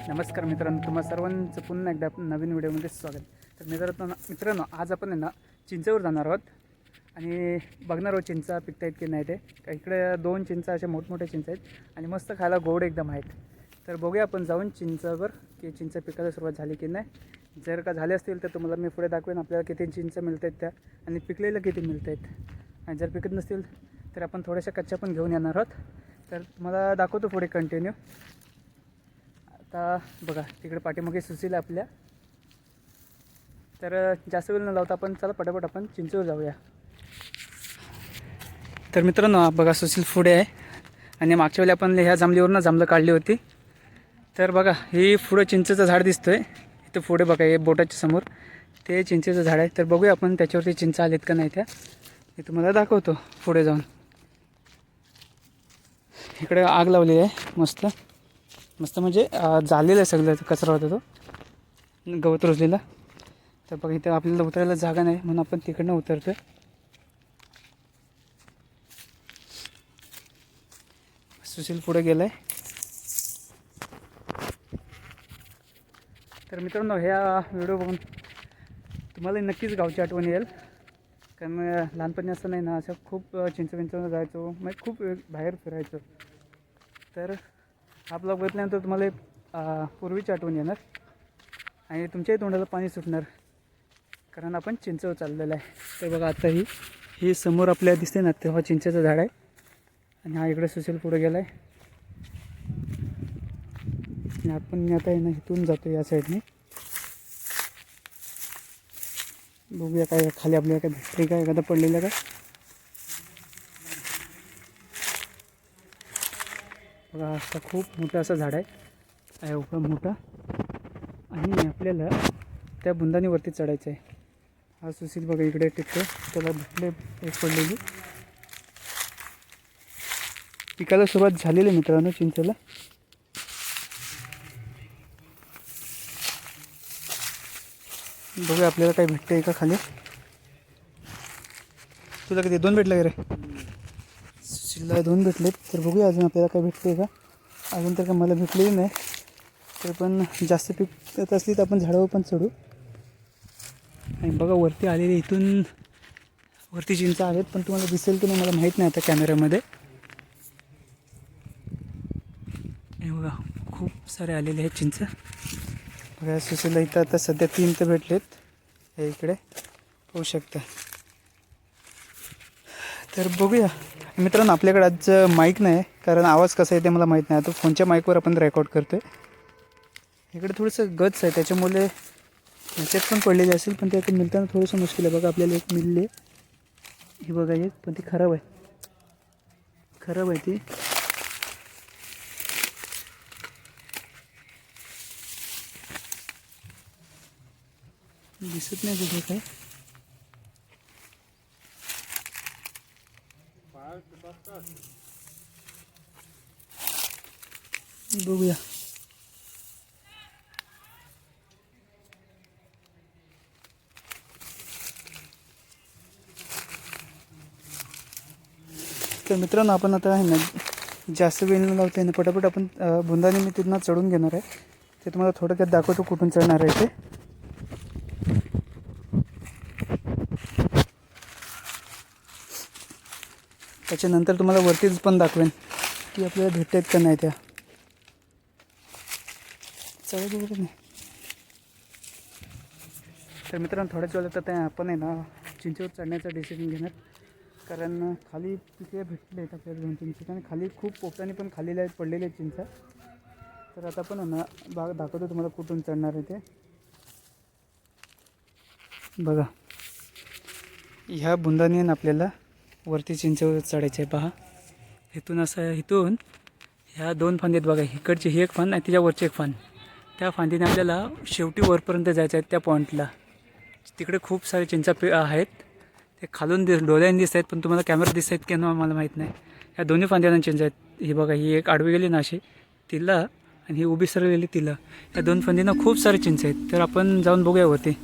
नमस्कार मित्रांनो, तुम्हा सर्वांचं पुन्हा एकदा नवीन व्हिडिओमध्ये स्वागत. तर मित्रांनो आज आपण आहे ना चिंचेवर जाणार आहोत आणि बघणार आहोत चिंचा पिकता आहेत की नाही. ते इकडे 2 चिंचा असे मोठमोठे चिंच आहेत आणि मस्त खायला गोड एकदम आहेत. तर बघूया आपण जाऊन चिंचावर की चिंच पिकायला सुरुवात झाली की नाही. जर का झाले असतील तर तुम्हाला मी पुढे दाखवेन आपल्याला किती चिंच मिळत आहेत त्या आणि पिकलेलं किती मिळत आहेत. आणि जर पिकत नसतील तर आपण थोड्याशा कच्च्या पण घेऊन येणार आहोत. तर तुम्हाला दाखवतो पुढे कंटिन्यू. आता बघा तिकडे पाठीमागे सुशील आपल्या. तर जास्त वेळ न लावता आपण चला पटापट आपण चिंचेवर जाऊया. तर मित्रांनो बघा सुशील पुढे आहे आणि मागच्या वेळी आपण ह्या जांभलीवरनं जांभलं काढली होती. तर बघा ही पुढं चिंचेचं झाड दिसतोय इथं पुढे बघा, हे बोटाच्या समोर ते चिंचेचं झाड आहे. तर बघूया आपण त्याच्यावरती चिंचा आलेत का नाही त्या, मी तुम्हाला दाखवतो पुढे जाऊन. इकडे आग लावलेली आहे मस्त मस्त, म्हणजे झालेलं आहे सगळं, कचरा होता तो गवत रुजलेला. तर बघा इथं आपल्याला उतरायला जागा नाही म्हणून आपण तिकडनं उतरतो. सुशील पुढे गेला आहे. तर मित्रांनो ह्या व्हिडिओ बघून तुम्हाला नक्कीच गावची आठवण येईल. कारण लहानपणी असं नाही ना, असं खूप चिंचविंचवून जायचो, म्हणजे खूप बाहेर फिरायचो. तर हा ब्लॉग बघितल्यानंतर तुम्हाला पूर्वीची आठवण येणार आणि तुमच्याही तोंडाला पाणी सुटणार, कारण आपण चिंचेवर चाललेलं आहे. तर बघा आता ही समोर आपल्याला दिसते ना, तेव्हा चिंचेचं झाड आहे आणि हा इकडे सुशील पुढे गेला आहे आणि आपण आता आहे ना इथून जातो या साईडने. बघूया काय खाली आपल्याला काय भेटते का, एखादा पडलेलं का. बघा असं खूप मोठं असं झाड आहे एवढं मोठं आणि आपल्याला त्या बुंदानीवरती चढायचं आहे. हा सुशील बघा इकडे टिकतो, त्याला भेटले एक पडलेली. पिकाला सुरुवात झालेली आहे मित्रांनो चिंचेला. बघूया आपल्याला काय भेटते का खाली. तुला किती 2 भेटले रे? सुशीलला 2 भेटलेत. तर बघूया अजून आपल्याला काय भेटते का. अजून तर काय मला भेटलेली नाही. तर पण जास्त पिकत असली तर आपण झाडावर पण चढू. आणि बघा वरती आलेले इथून वरती चिंच आहेत, पण तुम्हाला दिसेल की नाही मला माहीत नाही आता कॅमेऱ्यामध्ये. हे बघा खूप सारे आलेले आहेत चिंच. बघा सुशीलला इथं आता सध्या 3 तर भेटलेत. हे इकडे होऊ शकतं. तर बघूया मित्रांनो, आपल्याकडे आज माईक नाही कारण आवाज कसा आहे ते मला माहीत नाही. आता फोनच्या माईकवर आपण रेकॉर्ड करतो आहे. इकडे थोडंसं गच आहे त्याच्यामुळे ह्याच्यात पण पडलेली असेल, पण ते मिळताना थोडंसं मुश्किल आहे. बघा आपल्याला एक मिळले, ही बघा एक, पण ती खराब आहे ती. दिसत नाही तिथे काय. बघूया. तर मित्रांनो आपण आता आहे ना जास्त वेळ न लावता ना पटापट आपण बुंदाने मी तिथनं चढून घेणार आहे. ते तुम्हाला थोडक्यात दाखवतो कुठून चढणार आहे ते. त्याच्यानंतर तुम्हाला वरतीच पण दाखवेन की आपल्याला भेटत आहेत का नाही त्या. चढत वगैरे नाही. तर मित्रांनो थोड्याच वेळात आता आपण आहे ना चिंचेवर चढण्याचा डिसिजन घेणार, कारण खाली तिथे भेटले आहेत आपल्याला 2-3 चिंच आणि खाली खूप पोपटाने पण खाल्लेले आहेत, पडलेले आहेत चिंचा. तर आता पण आहे ना दाखवतो तुम्हाला कुठून चढणार आहे ते. बघा ह्या बुंदाने आपल्याला वरती चिंचेवर चढायचं आहे. पहा इथून असं, इथून ह्या 2 फांदी आहेत बघा, इकडची ही एक फांद आणि तिच्यावरची एक फांद. त्या फांदीने आपल्याला शेवटी वरपर्यंत जायचं आहे त्या पॉईंटला. तिकडे खूप सारे चिंचा आहेत, ते खालून डोळ्याने दिसत आहेत, पण तुम्हाला कॅमेरा दिसत आहेत की ना मला माहीत नाही. ह्या दोन्ही फांद्यांना चिंचा आहेत. ही बघा ही एक आडवी गेली ना अशी तिला, आणि ही उभी सरळलेली तिला. या 2 फांदींना खूप सारे चिंच आहेत. तर आपण जाऊन बघूया वरती.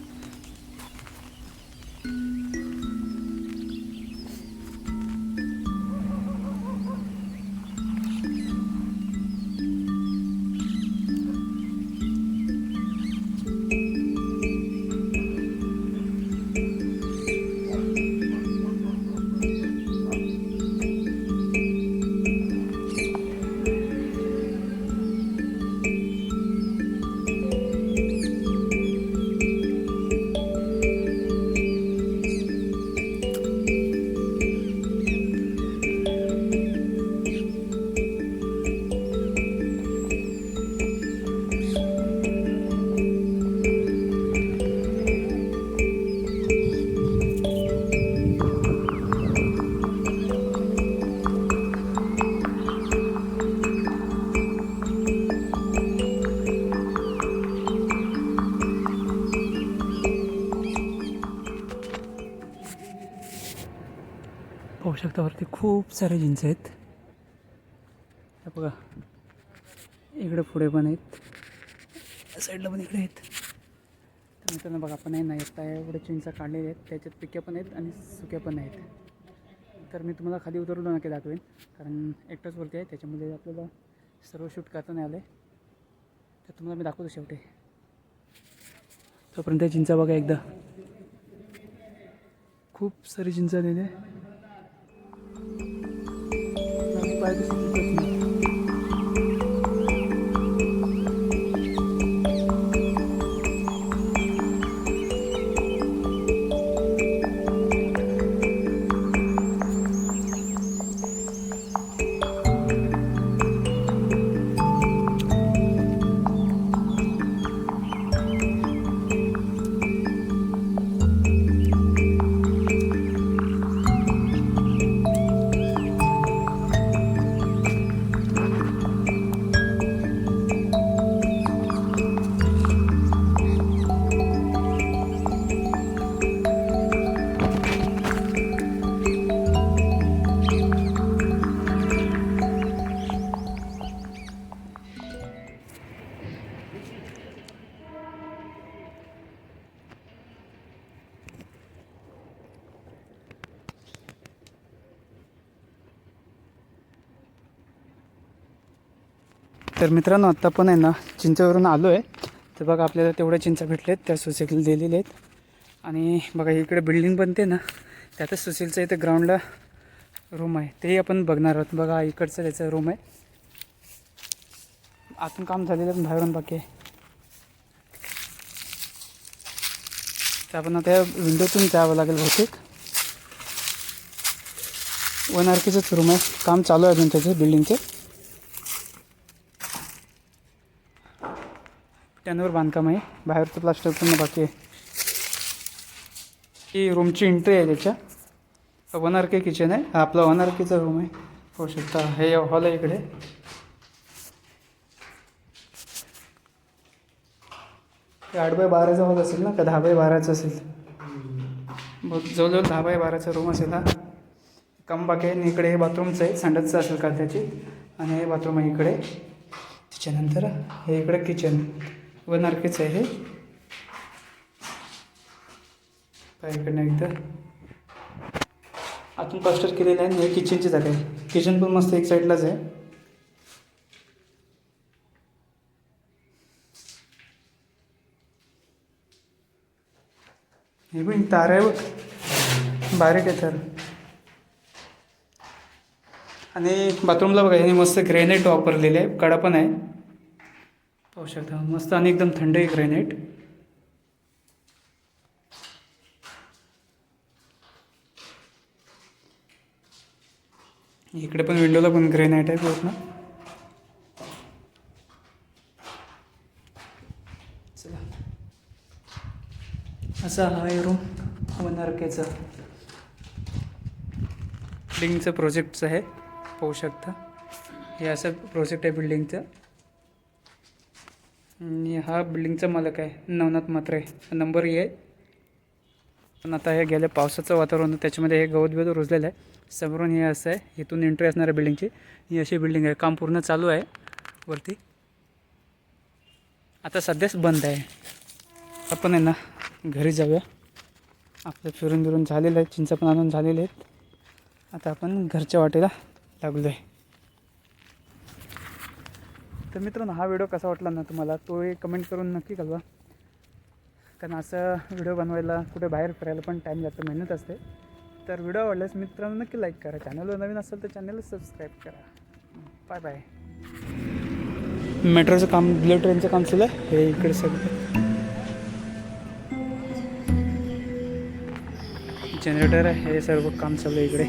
पाहू शकता वरती खूप सारे चिंच आहेत. हे बघा इकडे पुढे पण आहेत, या साईडला पण इकडे आहेत. तर मित्रांनो बघा आपण आहे ना आता एवढे चिंचा काढलेले आहेत, त्याच्यात पिक्या पण आहेत आणि सुक्या पण आहेत. तर मी तुम्हाला खाली उतरलो नक्की दाखवेन, कारण एकटाच वरती आहे त्याच्यामध्ये आपल्याला सर्व शूट करता नाही आलं आहे. तर तुम्हाला मी दाखवतो शेवटी. तोपर्यंत चिंचा बघा एकदा, खूप सारी चिंच आलेली आहे. तर मित्रांनो आत्ता पण आहे ना चिंचेवरून आलो आहे. तर बघा आपल्याला तेवढ्या चिंचा भेटल्यात, त्या सुशील दिलेल्या आहेत. आणि बघा इकडे बिल्डिंग बनते ना, त्यातच सुशीलचं इथं ग्राउंडला रूम आहे, तेही आपण बघणार आहोत. बघा इकडचं त्याचं रूम आहे, आतून काम झालेलं पण बाहेरून बाकी आहे. तर आपण आता विंडोतून जावं लागेल बहुतेक. 1 RKचंच रूम आहे, काम चालू आहे अजून त्याचं बिल्डिंगचे. त्यावर बांधकाम आहे, बाहेरचं प्लास्टर पूर्ण बाकी आहे. ही रूमची एंट्री आहे त्याच्या. 1 RK किचन आहे, हा आपला 1 RKचा रूम आहे. होऊ शकता हे हॉल आहे इकडे. हे 8x12चा हॉल असेल ना, का 10x12चा असेल. जवळजवळ 10x12चा रूम असेल हा. काम बाकी आहे. इकडे हे बाथरूमचं आहे, संडासचं असेल का त्याची. आणि हे बाथरूम आहे इकडे. त्याच्यानंतर हे इकडे किचन 1 RKच आहे हे. इकडनं एकदा आतून प्लास्टर केलेलं आहे. हे किचनची जागा आहे, किचन पण मस्त एक साईडलाच आहे. हे पण तार आहे बघ, बारीक आहे तर. आणि बाथरूमला बघा हे मस्त ग्रेनाईट वापरलेले आहे, कडा पण आहे पाहू शकता मस्त. आणि एकदम थंड आहे ग्रेनाईट. इकडे पण विंडोला पण ग्रेनाईट आहे पूर्ण. चला असा हा आहे रूम 1 RKचा. बिल्डिंगचं प्रोजेक्टचं आहे पाहू शकता. हे असं प्रोजेक्ट आहे बिल्डिंगचं. आणि हा बिल्डिंगचा मालक आहे नवनाथ म्हात्रे, नंबर आहे. पण आता हे गेल्या पावसाचं वातावरण, त्याच्यामध्ये हे गवत बिवत रुजलेलं आहे. समोरून हे असं आहे, इथून एंट्री असणार आहे बिल्डिंगची. ही अशी बिल्डिंग आहे, काम पूर्ण चालू आहे वरती. आता सध्याच बंद आहे. आपण आहे ना घरी जाऊया, आपलं फिरून बिरून झालेलं आहे, चिंचा पण आणून झालेले आहेत. आता आपण घरच्या वाटेला लागलो आहे. तर मित्रांनो हा व्हिडिओ कसा वाटला ना तुम्हाला, तो एक कमेंट करून नक्की कळवा. कारण असं व्हिडिओ बनवायला कुठे बाहेर फिरायला पण टाईम जातो, मेहनत असते. तर व्हिडिओ आवडल्यास मित्रांनो नक्की लाईक करा, चॅनलवर नवीन असेल तर चॅनलला सबस्क्राईब करा. Bye bye. मेट्रोचं काम, बुलेट ट्रेनचं काम चालू आहे हे इकडे सगळं. जनरेटर आहे, हे सर्व काम चालू आहे इकडे.